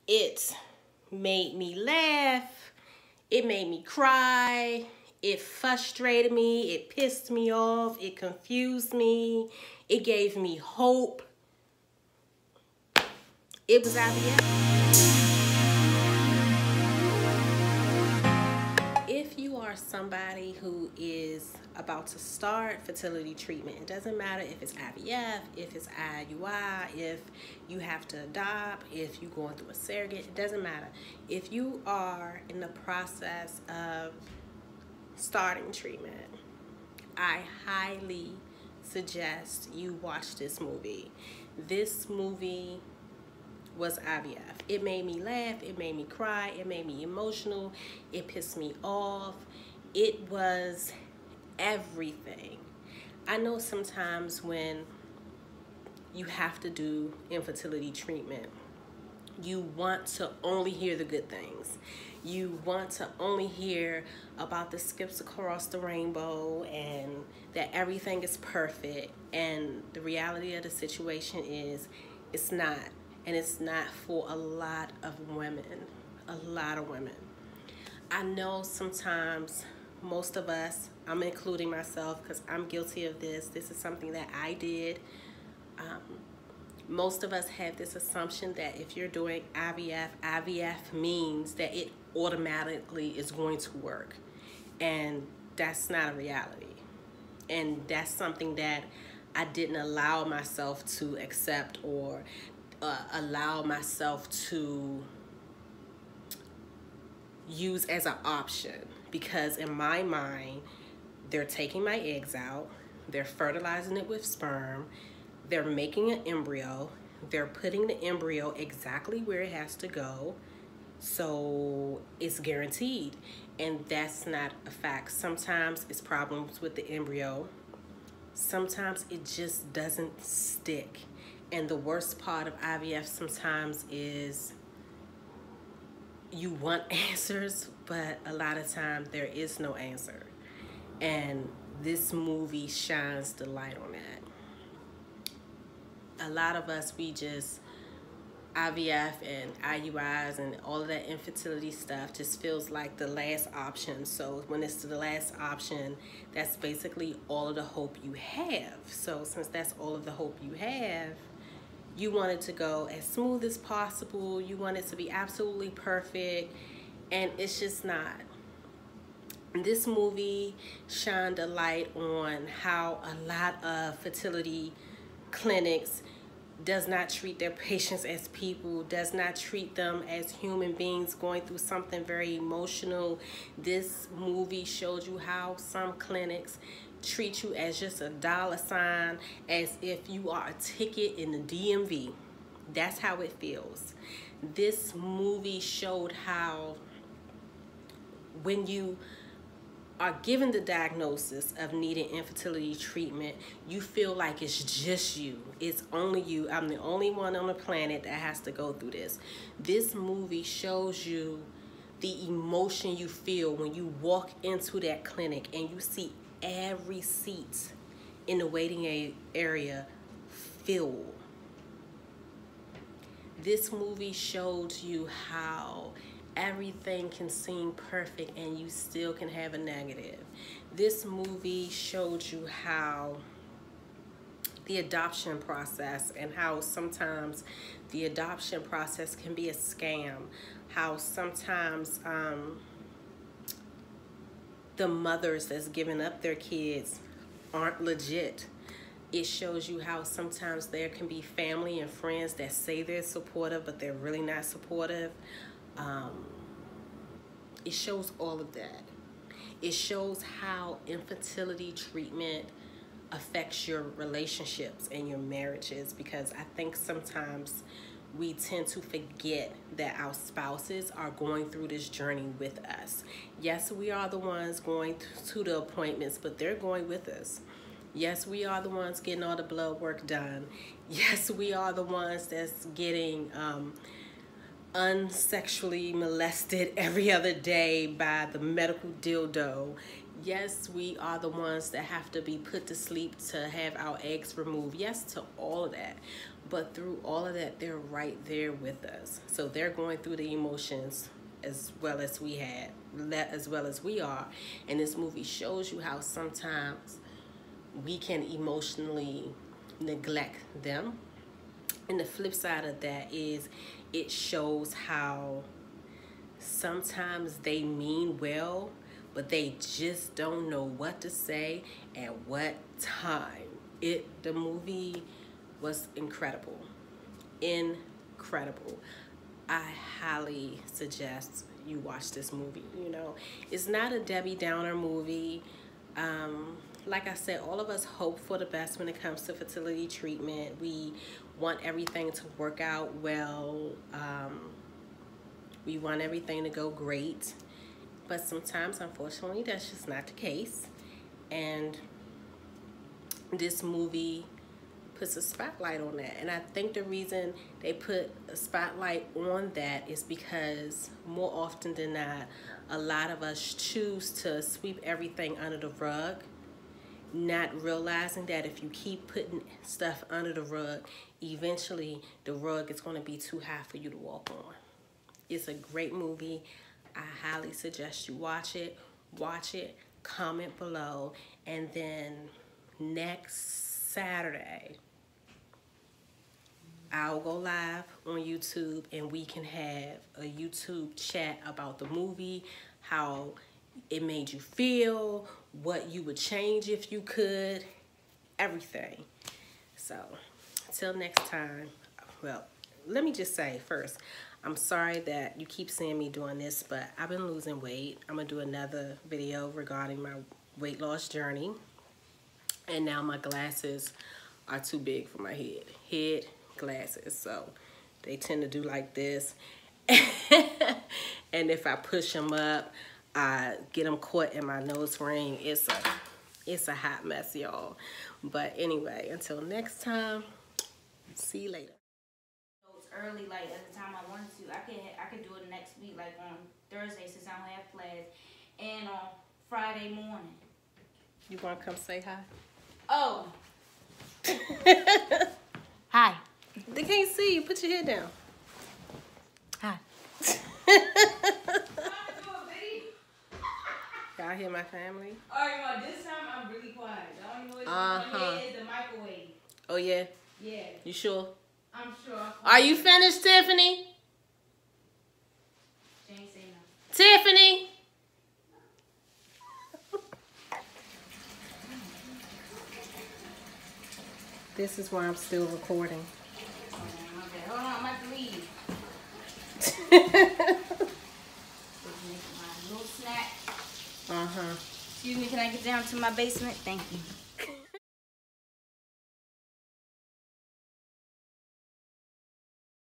It made me laugh. It made me cry. It frustrated me. It pissed me off. It confused me. It gave me hope. It was IVF. If you are somebody who is about to start fertility treatment, it doesn't matter if it's IVF, if it's IUI, if you have to adopt, if you're going through a surrogate, it doesn't matter. If you are in the process of starting treatment, I highly suggest you watch this movie. This movie was IVF. It made me laugh, it made me cry, it made me emotional, it pissed me off. It was everything. I know sometimes when you have to do infertility treatment, you want to only hear the good things. You want to only hear about the skips across the rainbow and that everything is perfect. And the reality of the situation is it's not. And it's not for a lot of women. A lot of women. I know sometimes most of us, I'm including myself because I'm guilty of this. This is something that I did. Most of us have this assumption that if you're doing IVF means that it automatically is going to work. And that's not a reality. And that's something that I didn't allow myself to accept or allow myself to use as an option, because in my mind they're taking my eggs out, they're fertilizing it with sperm, they're making an embryo, they're putting the embryo exactly where it has to go, so it's guaranteed. And that's not a fact. Sometimes it's problems with the embryo, sometimes it just doesn't stick. And the worst part of IVF sometimes is you want answers, but a lot of times there is no answer. And this movie shines the light on that. A lot of us, we just, IVF and IUIs and all of that infertility stuff just feels like the last option. So when it's the last option, that's basically all of the hope you have. So since that's all of the hope you have, you want it to go as smooth as possible. You want it to be absolutely perfect, and it's just not. This movie shined a light on how a lot of fertility clinics does not treat their patients as people, does not treat them as human beings going through something very emotional. This movie showed you how some clinics treat you as just a dollar sign, as if you are a ticket in the DMV. That's how it feels. This movie showed how when you are given the diagnosis of needing infertility treatment, you feel like it's just you. It's only you. I'm the only one on the planet that has to go through this. This movie shows you the emotion you feel when you walk into that clinic and you see every seat in the waiting area filled. This movie showed you how everything can seem perfect and you still can have a negative. This movie showed you how the adoption process and how sometimes the adoption process can be a scam. How sometimes the mothers that's giving up their kids aren't legit. It shows you how sometimes there can be family and friends that say they're supportive, but they're really not supportive. It shows all of that. It shows how infertility treatment affects your relationships and your marriages, because I think sometimes we tend to forget that our spouses are going through this journey with us. Yes, we are the ones going to the appointments, but they're going with us. Yes, we are the ones getting all the blood work done. Yes, we are the ones that's getting unsexually molested every other day by the medical dildo. Yes, we are the ones that have to be put to sleep to have our eggs removed. Yes, to all of that. But through all of that, they're right there with us. So they're going through the emotions as well as we had, as well as we are. And this movie shows you how sometimes we can emotionally neglect them. And the flip side of that is it shows how sometimes they mean well, but they just don't know what to say at what time. The movie was incredible. Incredible. I highly suggest you watch this movie. You know, it's not a Debbie Downer movie. Like I said, all of us hope for the best when it comes to fertility treatment. We want everything to work out well. We want everything to go great. But sometimes, unfortunately, that's just not the case. And this movie puts a spotlight on that. And I think the reason they put a spotlight on that is because more often than not, a lot of us choose to sweep everything under the rug, not realizing that if you keep putting stuff under the rug, eventually the rug is going to be too high for you to walk on. It's a great movie. I highly suggest you watch it, comment below, and then next Saturday, I'll go live on YouTube and we can have a YouTube chat about the movie, how it made you feel, what you would change if you could, everything. So, until next time, well, let me just say first, I'm sorry that you keep seeing me doing this, but I've been losing weight. I'm going to do another video regarding my weight loss journey. And now my glasses are too big for my head glasses. So they tend to do like this. And if I push them up, I get them caught in my nose ring. It's a hot mess, y'all. But anyway, until next time, see you later. Early, like at the time I wanted to. I could do it next week, like on Thursday since I don't have class, and on Friday morning. You want to come say hi? Oh. Hi. They can't see you. Put your head down. Hi. Y'all hear my family? Alright, this time I'm really quiet. The only noise in my head is the microwave. Oh yeah? Yeah. You sure? I'm sure. Are you finished, Tiffany? She ain't say no. Tiffany! This is why I'm still recording. Okay, hold on, I'm about to leave. My little snack. Uh-huh. Excuse me, can I get down to my basement? Thank you.